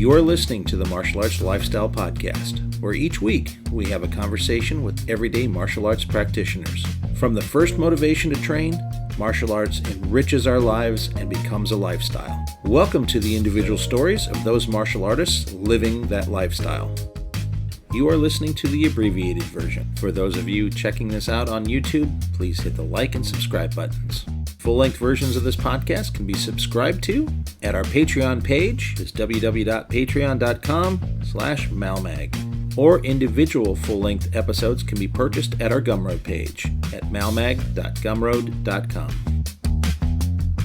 You are listening to the Martial Arts Lifestyle Podcast, where each week we have a conversation with everyday martial arts practitioners. From the first motivation to train, martial arts enriches our lives and becomes a lifestyle. Welcome to the individual stories of those martial artists living that lifestyle. You are listening to the abbreviated version. For those of you checking this out on YouTube, please hit the like and subscribe buttons. Full-length versions of this podcast can be subscribed to at our Patreon page, is www.patreon.com/malmag. Or individual full-length episodes can be purchased at our Gumroad page at malmag.gumroad.com.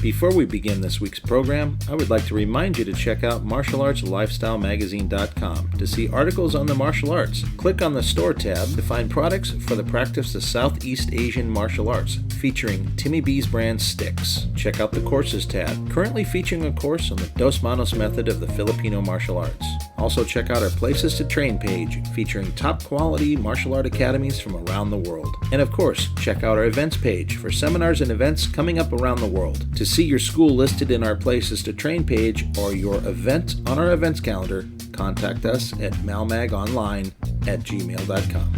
Before we begin this week's program, I would like to remind you to check out martialartslifestylemagazine.com to see articles on the martial arts. Click on the Store tab to find products for the practice of Southeast Asian martial arts, featuring Timmy B's brand sticks. Check out the Courses tab, currently featuring a course on the Dos Manos method of the Filipino martial arts. Also check out our Places to Train page, featuring top quality martial art academies from around the world. And of course, check out our events page for seminars and events coming up around the world. To see your school listed in our Places to Train page or your event on our events calendar, contact us at malmagonline@gmail.com.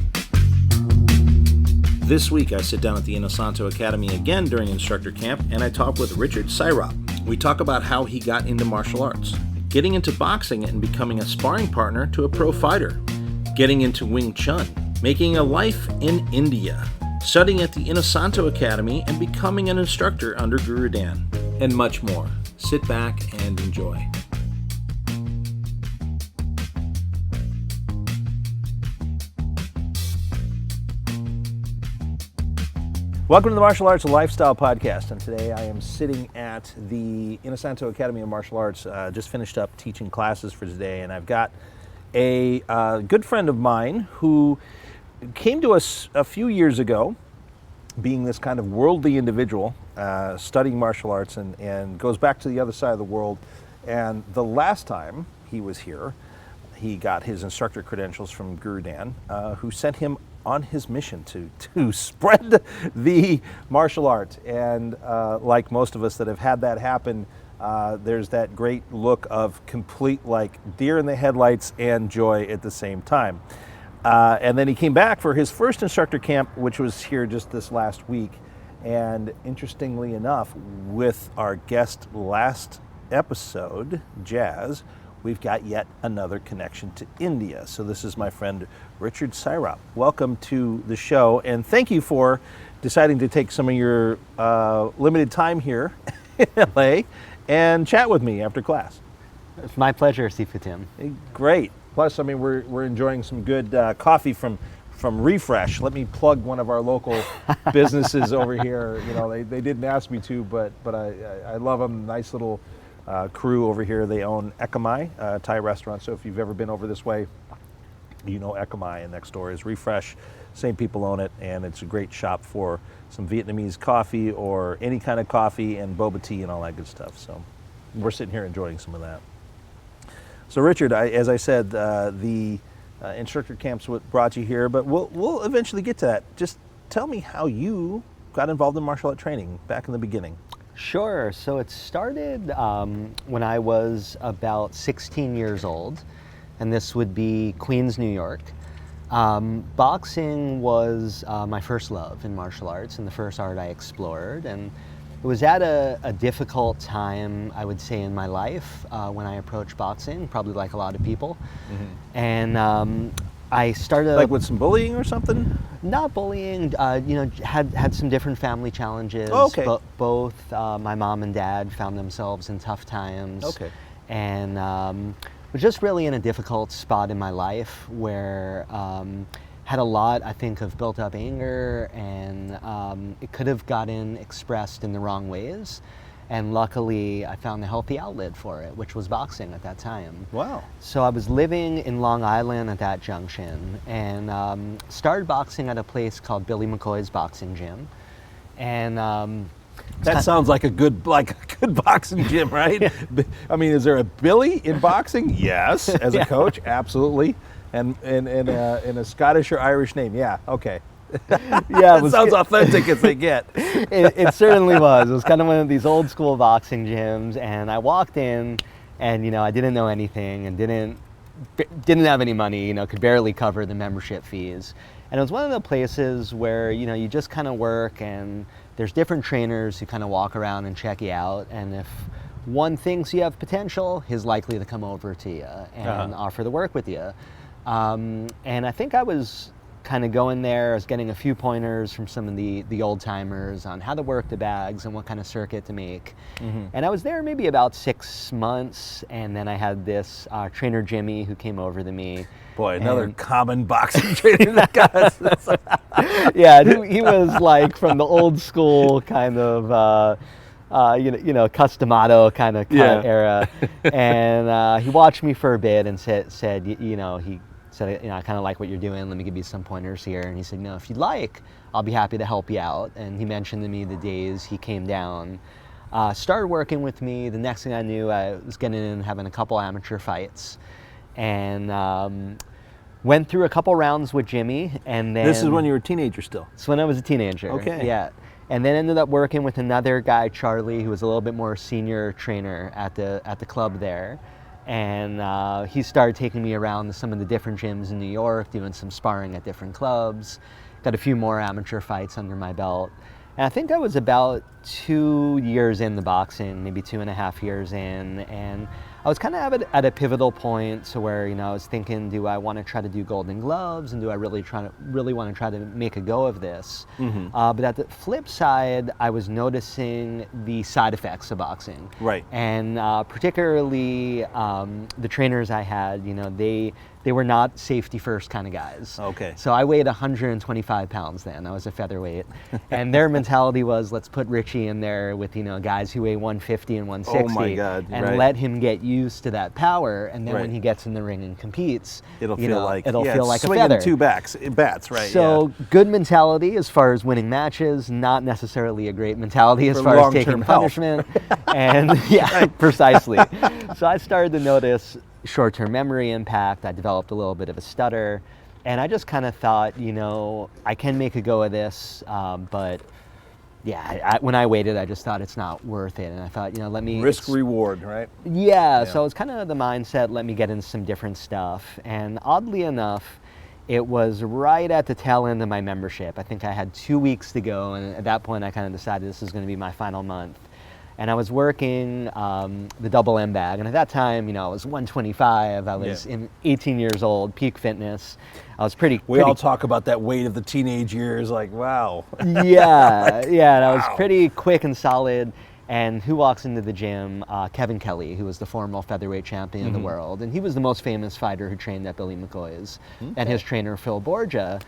This week I sit down at the Inosanto Academy again during instructor camp and I talk with Richard Syrop. We talk about how he got into martial arts, getting into boxing and becoming a sparring partner to a pro fighter, getting into Wing Chun, making a life in India, studying at the Inosanto Academy and becoming an instructor under Guro Dan, and much more. Sit back and enjoy. Welcome to the Martial Arts Lifestyle Podcast, and today I am sitting at the Inosanto Academy of Martial Arts. Just finished up teaching classes for today, and I've got a good friend of mine who came to us a few years ago, being this kind of worldly individual, studying martial arts, and goes back to the other side of the world. And the last time he was here, he got his instructor credentials from Guro Dan, who sent him on his mission to spread the martial art. And like most of us that have had that happen, there's that great look of complete like deer in the headlights and joy at the same time. And then he came back for his first instructor camp, which was here just this last week. And interestingly enough, with our guest last episode, Jazz, we've got yet another connection to India. So this is my friend Richard Syrop. Welcome to the show, and thank you for deciding to take some of your limited time here in LA and chat with me after class. It's my pleasure, Sifu Tim. Great. Plus, I mean, we're enjoying some good coffee from Refresh. Let me plug one of our local businesses over here. You know, they didn't ask me to, but I love them. Nice little crew over here. They own Ekamai, Thai restaurant. So if you've ever been over this way, you know Ekamai, and next door is Refresh. Same people own it, and it's a great shop for some Vietnamese coffee or any kind of coffee and boba tea and all that good stuff. So we're sitting here enjoying some of that. So Richard, as I said, the instructor camp's what brought you here, but we'll eventually get to that. Just tell me how you got involved in martial art training back in the beginning. Sure. So it started when I was about 16 years old, and this would be Queens, New York. Boxing was my first love in martial arts and the first art I explored, and it was at a difficult time, I would say, in my life when I approached boxing, probably like a lot of people. Mm-hmm. And I started... Like with some bullying or something? Not bullying, had some different family challenges. Oh, okay. But both my mom and dad found themselves in tough times. Okay. And was just really in a difficult spot in my life where had a lot, I think, of built up anger, and it could have gotten expressed in the wrong ways. And luckily, I found a healthy outlet for it, which was boxing at that time. Wow. So I was living in Long Island at that junction, and started boxing at a place called Billy McCoy's Boxing Gym. And that sounds like a good boxing gym, right? I mean, is there a Billy in boxing? Yes. As a coach, absolutely. And a Scottish or Irish name, yeah, okay. Yeah, it sounds authentic as they get. It certainly was. It was kind of one of these old school boxing gyms, and I walked in, and I didn't know anything and didn't have any money, could barely cover the membership fees. And it was one of the places where, you just kind of work, and there's different trainers who kind of walk around and check you out. And if one thinks you have potential, he's likely to come over to you and offer to work with you. And I think I was kind of going there, I was getting a few pointers from some of the old timers on how to work the bags and what kind of circuit to make. And I was there maybe about 6 months, and then I had this trainer Jimmy who came over to me. Boy, another common boxing trainer that got Yeah, he was like from the old school kind of Customado kind of era. And he watched me for a bit and said he said, I kind of like what you're doing. Let me give you some pointers here. And he said, if you'd like, I'll be happy to help you out. And he mentioned to me the days he came down, started working with me. The next thing I knew, I was getting in, having a couple amateur fights, and went through a couple rounds with Jimmy. And then this is when you were a teenager still. It's when I was a teenager. Okay. Yeah. And then ended up working with another guy, Charlie, who was a little bit more senior trainer at the club there. And he started taking me around to some of the different gyms in New York, doing some sparring at different clubs. Got a few more amateur fights under my belt. And I think I was about 2 years in the boxing, maybe 2.5 years in. And I was kind of at a pivotal point, so where I was thinking, do I want to try to do Golden Gloves, and do I really want to try to make a go of this? But at the flip side, I was noticing the side effects of boxing. Right. And particularly the trainers I had, they were not safety first kind of guys. Okay. So I weighed 125 pounds then. I was a featherweight. And their mentality was, let's put Richie in there with, guys who weigh 150 and 160. Oh my God. And let him get used to that power. And then when he gets in the ring and competes, it'll feel like a feather. Two bats, right? So good mentality as far as winning matches, not necessarily a great mentality as far as taking punishment. And precisely. So I started to notice short-term memory impact. I developed a little bit of a stutter, and I just kind of thought, I can make a go of this, but when I waited, I just thought it's not worth it, and I thought, let me risk reward, right? Yeah, so it's kind of the mindset, let me get into some different stuff. And oddly enough, it was right at the tail end of my membership. I think I had 2 weeks to go, and at that point I kind of decided this was going to be my final month. And I was working the double M bag, and at that time, I was 125. I was 18 years old, peak fitness. I was pretty. We all talk about that weight of the teenage years, like wow. Yeah, and I was pretty quick and solid. And who walks into the gym? Kevin Kelly, who was the former featherweight champion of the world, and he was the most famous fighter who trained at Billy McCoy's, and his trainer Phil Borgia.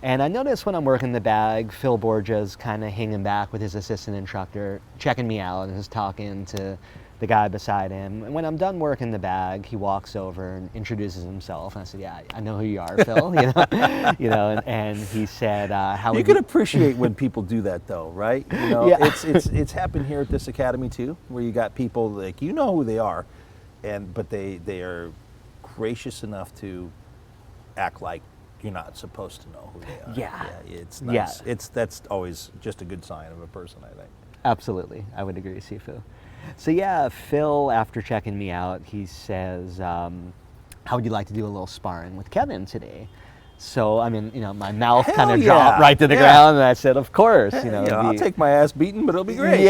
And I noticed when I'm working the bag, Phil Borgia's kind of hanging back with his assistant instructor, checking me out and just talking to the guy beside him. And when I'm done working the bag, he walks over and introduces himself. And I said, yeah, I know who you are, Phil. And he said, how you can appreciate when people do that though, right? It's happened here at this academy too, where you got people like, who they are, but they are gracious enough to act like you're not supposed to know who they are. It's nice. That's always just a good sign of a person, I think. Absolutely, I would agree, Sifu. So Phil, after checking me out, he says, how would you like to do a little sparring with Kevin today? So, my mouth kind of dropped right to the ground, and I said, of course. I'll take my ass beaten, but it'll be great.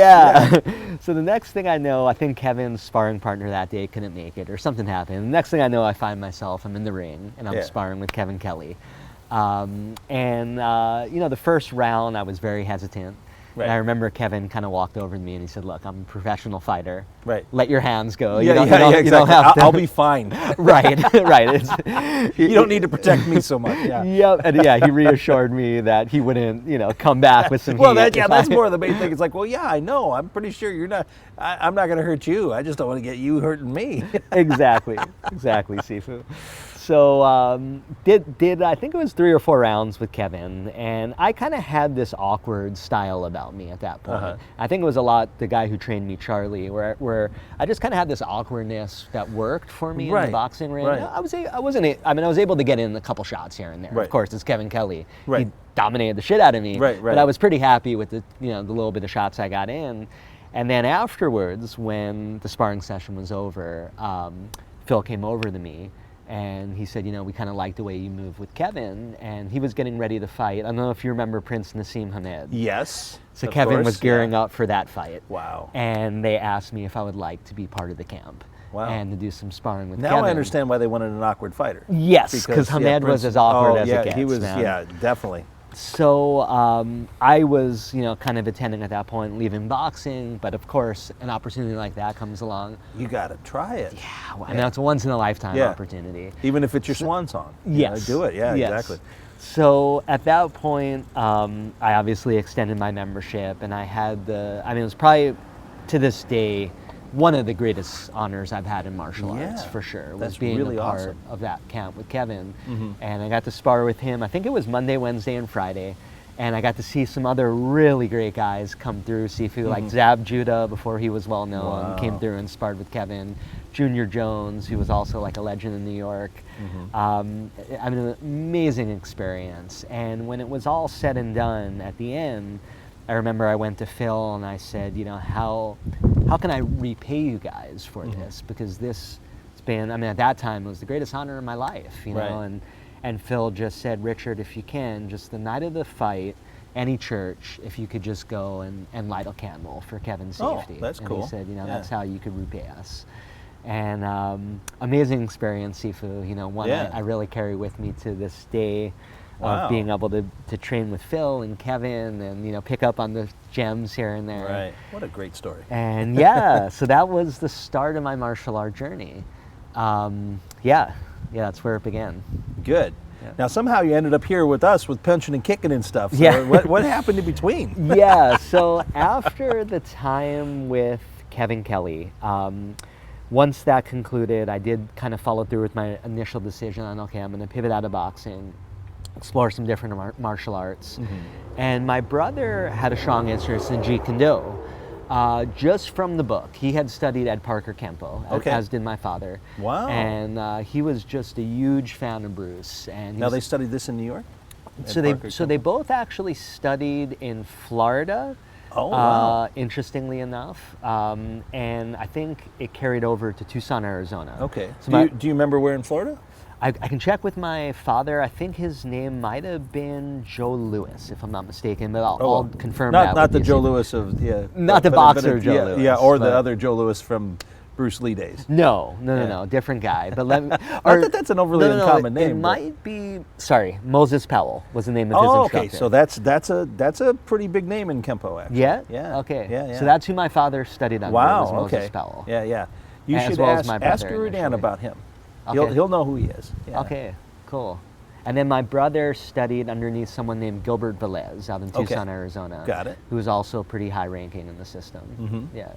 So the next thing I know, I think Kevin's sparring partner that day couldn't make it, or something happened. The next thing I know, I find myself, I'm in the ring, and I'm sparring with Kevin Kelly. The first round, I was very hesitant. Right. And I remember Kevin kind of walked over to me and he said, look, I'm a professional fighter. Right. Let your hands go. Exactly. You don't have to. I'll be fine. Right. You don't need to protect me so much. And he reassured me that he wouldn't, come back with some heat. Well, that's more of the main thing. It's like, well, I know. I'm pretty sure you're not. I'm not going to hurt you. I just don't want to get you hurting me. Exactly, Sifu. So did I think it was 3 or 4 rounds with Kevin, and I kind of had this awkward style about me at that point. I think it was a lot the guy who trained me, Charlie, where I just kind of had this awkwardness that worked for me in the boxing ring. Right. I was able to get in a couple shots here and there. Right. Of course, it's Kevin Kelly. Right. He dominated the shit out of me. Right. But I was pretty happy with the little bit of shots I got in. And then afterwards, when the sparring session was over, Phil came over to me and he said, we kind of like the way you move with Kevin. And he was getting ready to fight. I don't know if you remember Prince Nassim Hamed. Yes. So Kevin was gearing up for that fight. Wow. And they asked me if I would like to be part of the camp. Wow. And to do some sparring with Now Kevin. I understand why they wanted an awkward fighter. Yes, because Hamed was as awkward as it gets. He was, man. definitely. So I was, kind of attending at that point, leaving boxing. But of course, an opportunity like that comes along. You got to try it. Yeah, well, I mean, it's a once in a lifetime opportunity. Even if it's your swan song. Yes. Do it. Yeah, yes. exactly. So at that point, I obviously extended my membership, and I had it was probably to this day one of the greatest honors I've had in martial arts, for sure, was being really a part awesome. of that camp with Kevin. Mm-hmm. And I got to spar with him. I think it was Monday, Wednesday, and Friday. And I got to see some other really great guys come through, Sifu, like Zab Judah, before he was well known, came through and sparred with Kevin. Junior Jones, who was also like a legend in New York. An amazing experience. And when it was all said and done at the end, I remember I went to Phil and I said, how can I repay you guys for this? Because this has been, at that time, it was the greatest honor in my life, know. And Phil just said, Richard, if you can, just the night of the fight, any church, if you could just go and light a candle for Kevin's safety. Oh, that's and cool. he said, that's how you could repay us. And amazing experience, Sifu. One I really carry with me to this day. Of being able to train with Phil and Kevin and, pick up on the gems here and there. Right. What a great story. And so that was the start of my martial art journey. That's where it began. Good. Yeah. Now somehow you ended up here with us with punching and kicking and stuff. So Yeah. what happened in between? So after the time with Kevin Kelly, once that concluded, I did kind of follow through with my initial decision on, okay, I'm going to pivot out of boxing, explore some different martial arts. And my brother had a strong interest in Jeet Kune Do, just from the book. He had studied at Parker Kempo, as did my father. Wow. And he was just a huge fan of Bruce. And Now they studied this in New York? So they both actually studied in Florida. Oh, wow. Interestingly enough, and I think it carried over to Tucson, Arizona. Okay. So do you remember where in Florida? I can check with my father. I think his name might have been Joe Lewis, if I'm not mistaken, but I'll confirm that. Not the with Joe you. Lewis of Not the boxer Joe Lewis. Yeah, or the other Joe Lewis from Bruce Lee days. No, different guy. But let me. Not that that's an overly uncommon name. It might be. Sorry, Moses Powell was the name of his instructor. Okay. So that's a pretty big name in Kempo, actually. Yeah. Yeah. Okay. Yeah. So that's who my father studied under. Was Moses Powell. Yeah. You As should well as ask my brother Guro Dan initially. about him. Okay. He'll know who he is. Yeah. Okay. Cool. And then my brother studied underneath someone named Gilbert Velez out in Tucson, Arizona. Got it. Who was also pretty high ranking in the system. Mm-hmm. Yeah.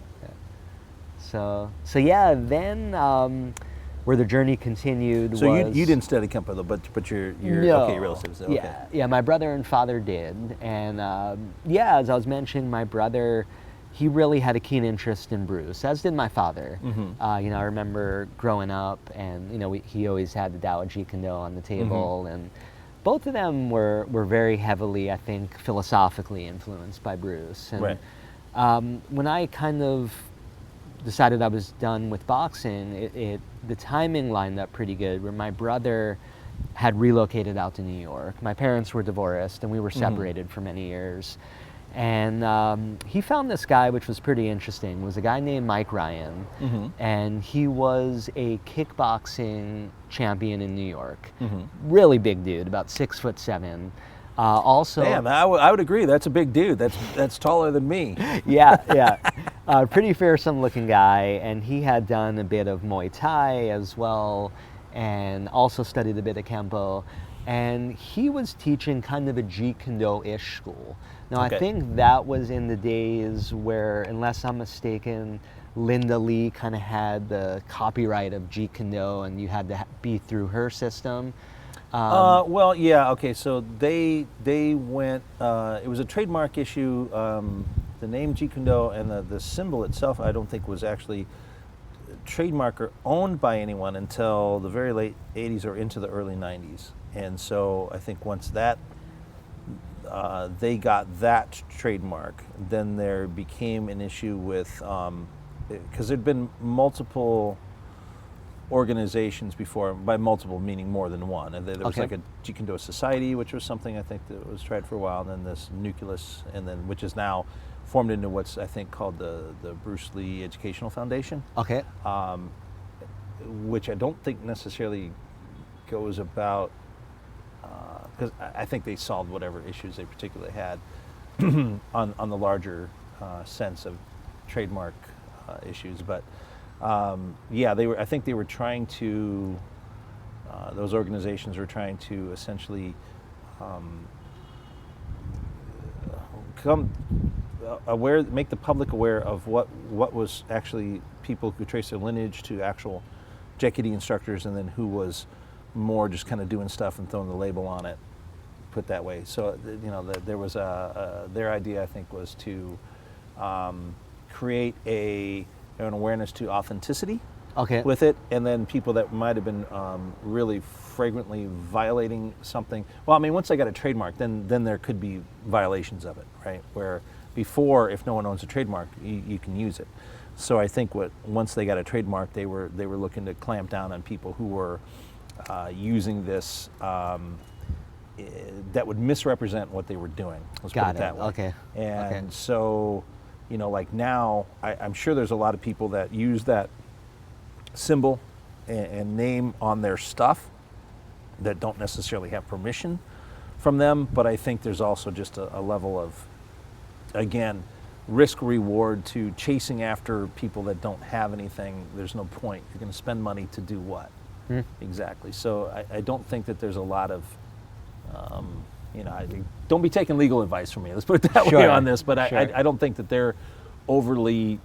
So then where the journey continued So was... you didn't study Kempo though, but you're No. okay, relatives. Okay. Yeah, my brother and father did. And as I was mentioning, my brother, he really had a keen interest in Bruce, as did my father. I remember growing up and, he always had the Tao of Jeet Kune Do on the table. And both of them were very heavily, I think, philosophically influenced by Bruce. And Right. when I kind of decided I was done with boxing, the timing lined up pretty good, where my brother had relocated out to New York. My parents were divorced and we were separated for many years. And he found this guy, which was pretty interesting. It was a guy named Mike Ryan, and he was a kickboxing champion in New York. Really big dude, about 6'7". Also, Damn, I would agree. That's a big dude. That's taller than me. yeah. Pretty fearsome looking guy, and he had done a bit of Muay Thai as well, and also studied a bit of Kempo. And he was teaching kind of a Jeet Kune Do-ish school. Now, I think that was in the days where, unless I'm mistaken, Linda Lee kind of had the copyright of Jeet Kune Do, and you had to be through her system. Okay. So they went. It was a trademark issue. The name Jeet Kune Do and the symbol itself, I don't think was actually trademark or owned by anyone until the very late '80s or into the early '90s. And so I think once that they got that trademark. Then there became an issue with, because there'd been multiple organizations before, by multiple meaning more than one. And there was like a Jiu-Jitsu Society, which was something I think that was tried for a while, and then this nucleus, and then which is now formed into what's I think called the Bruce Lee Educational Foundation. Okay. Which I don't think necessarily goes about, because I think they solved whatever issues they particularly had on the larger sense of trademark issues. But yeah, I think they were trying to, those organizations were trying to essentially make the public aware of what was actually people who could trace their lineage to actual JKD instructors, and then who was more just kind of doing stuff and throwing the label on it, put that way. So there was their idea, I think, was to create an awareness to authenticity with it, and then people that might have been really flagrantly violating something. Well, I mean, once they got a trademark, then there could be violations of it, right? Where before, if no one owns a trademark, you can use it. So I think once they got a trademark, they were looking to clamp down on people who were using this that would misrepresent what they were doing. Let's put it that way. Okay. And so, like now, I'm sure there's a lot of people that use that symbol and name on their stuff that don't necessarily have permission from them. But I think there's also just a level of, again, risk reward to chasing after people that don't have anything. There's no point. You're going to spend money to do what? Exactly. So I don't think that there's a lot of, don't be taking legal advice from me. Let's put it that way on this. But I don't think that they're overly,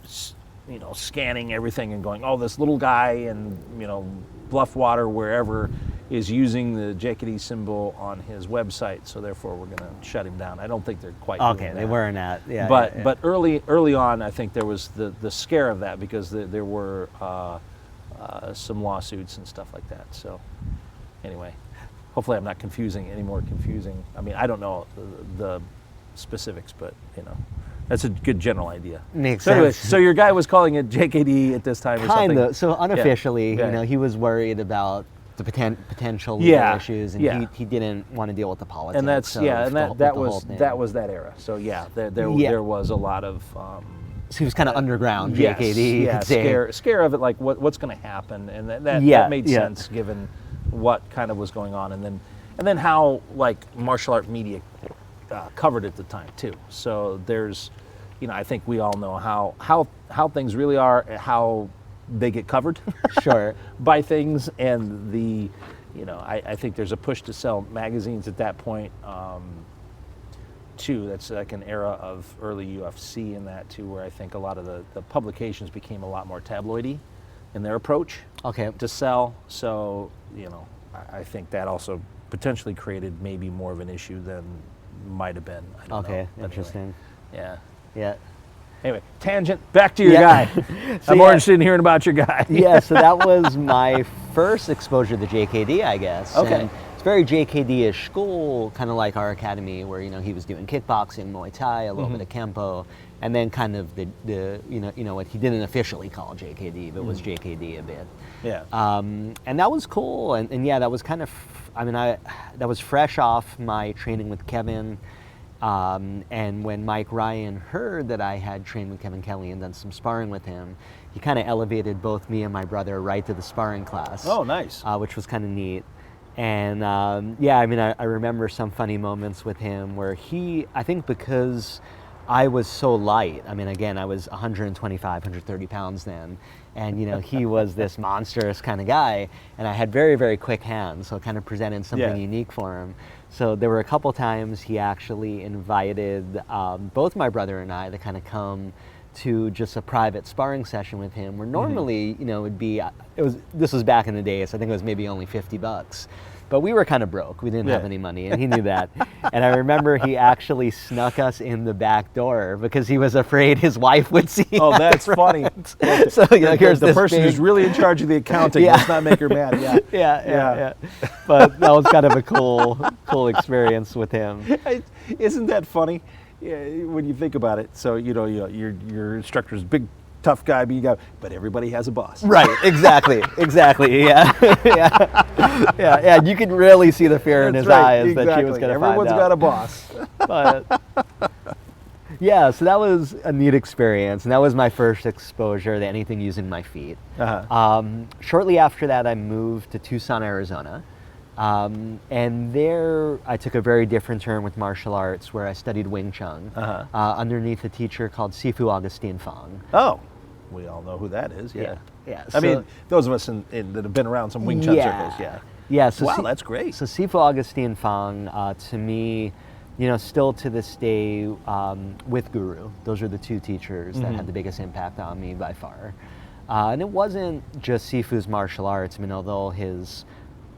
scanning everything and going, oh, this little guy in, Bluffwater, wherever, is using the JKD symbol on his website, so therefore we're going to shut him down. I don't think they're quite doing that. They weren't at, But early on, I think there was the scare of that, because there were some lawsuits and stuff like that. So anyway, hopefully I'm not any more confusing. I mean, I don't know the specifics, but that's a good general idea. Makes sense. Anyway, so your guy was calling it JKD at this time or something? Kind of. So unofficially, he was worried about the potential legal issues, and he didn't want to deal with the politics. And that's that was that era. So there was a lot of. So he was kind of underground JKD. Scare of it, like what's going to happen, and that made sense given what kind of was going on, and then how like martial art media covered at the time too. So there's, I think we all know how things really are, how they get covered by things, and I think there's a push to sell magazines at that point too. That's like an era of early UFC and that too, where I think a lot of the publications became a lot more tabloidy in their approach to sell. So I think that also potentially created maybe more of an issue than might have been. I don't know. Interesting. Yeah. Anyway, tangent, back to your guy. I'm more interested in hearing about your guy. So that was my first exposure to JKD, I guess. And it's very JKD-ish school, kind of like our academy, where he was doing kickboxing, Muay Thai, a little bit of Kempo, and then kind of the what he didn't officially call JKD, but was JKD a bit. And that was cool, and that was kind of, that was fresh off my training with Kevin. And when Mike Ryan heard that I had trained with Kevin Kelly and done some sparring with him, he kind of elevated both me and my brother right to the sparring class. Oh, nice. Which was kind of neat. And I remember some funny moments with him where I think because I was so light, again, I was 125, 130 pounds then, and he was this monstrous kind of guy, and I had very, very quick hands, so it kind of presented something unique for him. So there were a couple times he actually invited both my brother and I to kind of come to just a private sparring session with him, where normally, it'd be, this was back in the day, so I think it was maybe only $50. But we were kind of broke. We didn't have Yeah. any money, and he knew that. And I remember he actually snuck us in the back door because he was afraid his wife would see. Oh, that's funny. So here's the this person who's big- really in charge of the accounting. Yeah. Let's not make her mad. Yeah. yeah. But that was kind of a cool experience with him. Isn't that funny? Yeah, when you think about it. So your instructor's big, tough guy, but everybody has a boss. Right, exactly, yeah. yeah. You could really see the fear in That's his right, eyes that she was exactly. going to find out. Everyone's got a boss. But yeah, so that was a neat experience, and that was my first exposure to anything using my feet. Uh-huh. Shortly after that, I moved to Tucson, Arizona, and there I took a very different turn with martial arts, where I studied Wing Chun underneath a teacher called Sifu Augustine Fong. Oh, we all know who that is. Yeah. Yeah. I mean, those of us that have been around some Wing Chun circles. Yeah. Yeah. So Wow, that's great. So Sifu Augustine Fong, to me, still to this day, with Guru, those are the two teachers that had the biggest impact on me by far. And it wasn't just Sifu's martial arts. I mean, although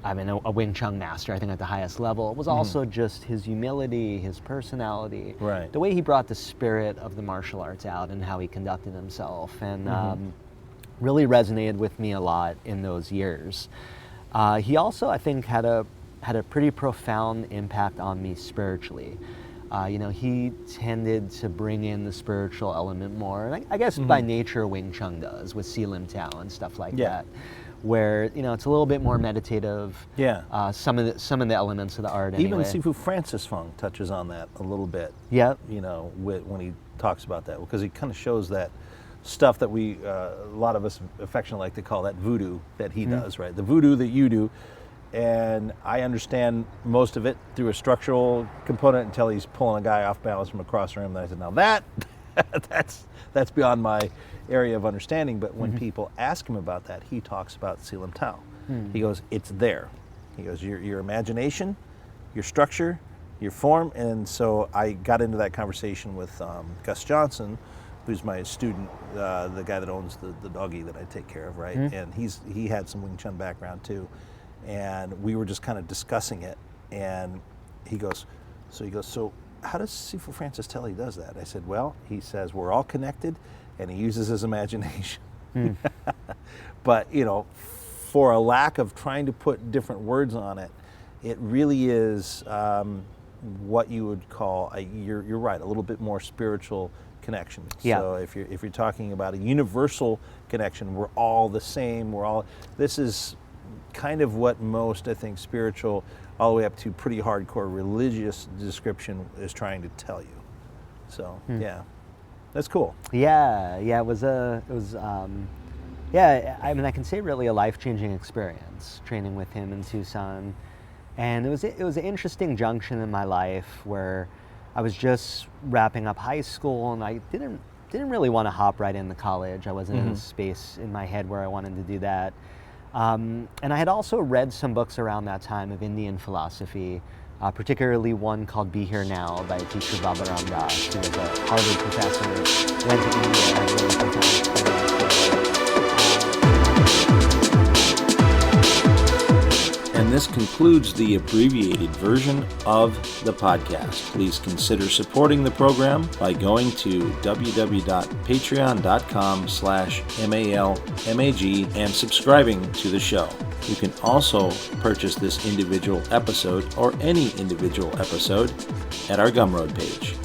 a Wing Chun master, I think at the highest level, it was also just his humility, his personality, Right. the way he brought the spirit of the martial arts out and how he conducted himself, and really resonated with me a lot in those years. He also, I think, had a pretty profound impact on me spiritually. He tended to bring in the spiritual element more, and I guess by nature Wing Chun does, with Si Lim Tao and stuff like that, where it's a little bit more meditative. Yeah. Some of the elements of the art. Even anyway. Sifu Francis Fong touches on that a little bit. Yep. When he talks about that, because he kind of shows that stuff that a lot of us affectionately like to call that voodoo that he does, right? The voodoo that you do. And I understand most of it through a structural component until he's pulling a guy off balance from across the room. And I said, now that's beyond my area of understanding. But when people ask him about that, he talks about Si Lim Tao. He goes, it's there. He goes, your imagination, your structure, your form. And so I got into that conversation with Gus Johnson, who's my student, the guy that owns the doggy that I take care of, right? And he had some Wing Chun background too. And we were just kind of discussing it, and he goes, so how does Sifu Francis tell he does that? I said, well, he says we're all connected, and he uses his imagination. But, for a lack of trying to put different words on it, it really is what you would call, you're right, a little bit more spiritual connection. Yeah. So if you're talking about a universal connection, we're all the same, this is kind of what most, I think, spiritual, all the way up to pretty hardcore religious description is trying to tell you. So, yeah, that's cool. Yeah, it was I mean, I can say really a life-changing experience training with him in Tucson, and it was an interesting junction in my life where I was just wrapping up high school, and I didn't really want to hop right into college. I wasn't in a space in my head where I wanted to do that. And I had also read some books around that time of Indian philosophy, particularly one called Be Here Now by teacher Baba Ram Das, who was a Harvard professor, went to India, had a really profound experience. And this concludes the abbreviated version of the podcast. Please consider supporting the program by going to www.patreon.com/MALMAG and subscribing to the show. You can also purchase this individual episode or any individual episode at our Gumroad page.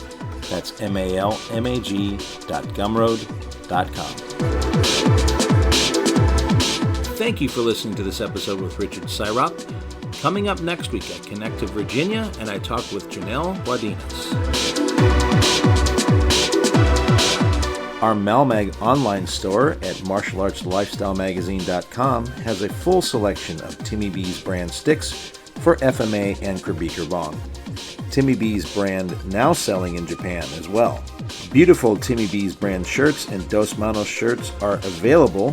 That's malmag.gumroad.com. Thank you for listening to this episode with Richard Syrop. Coming up next week, I connect to Virginia and I talk with Janelle Guardinas. Our Malmag online store at martialartslifestylemagazine.com has a full selection of Timmy B's brand sticks for FMA and Krabiker Bong. Timmy B's brand now selling in Japan as well. Beautiful Timmy B's brand shirts and Dos Manos shirts are available.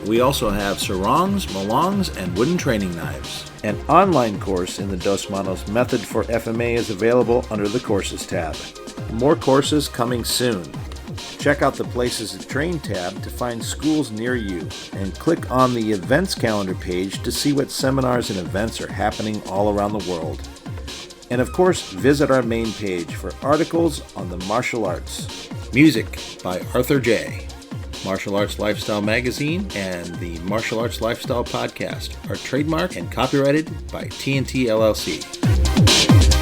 We also have sarongs, malongs, and wooden training knives. An online course in the Dos Manos method for FMA is available under the Courses tab. More courses coming soon. Check out the Places to Train tab to find schools near you, and click on the Events Calendar page to see what seminars and events are happening all around the world. And of course, visit our main page for articles on the martial arts. Music by Arthur J. Martial Arts Lifestyle Magazine and the Martial Arts Lifestyle Podcast are trademarked and copyrighted by TNT LLC.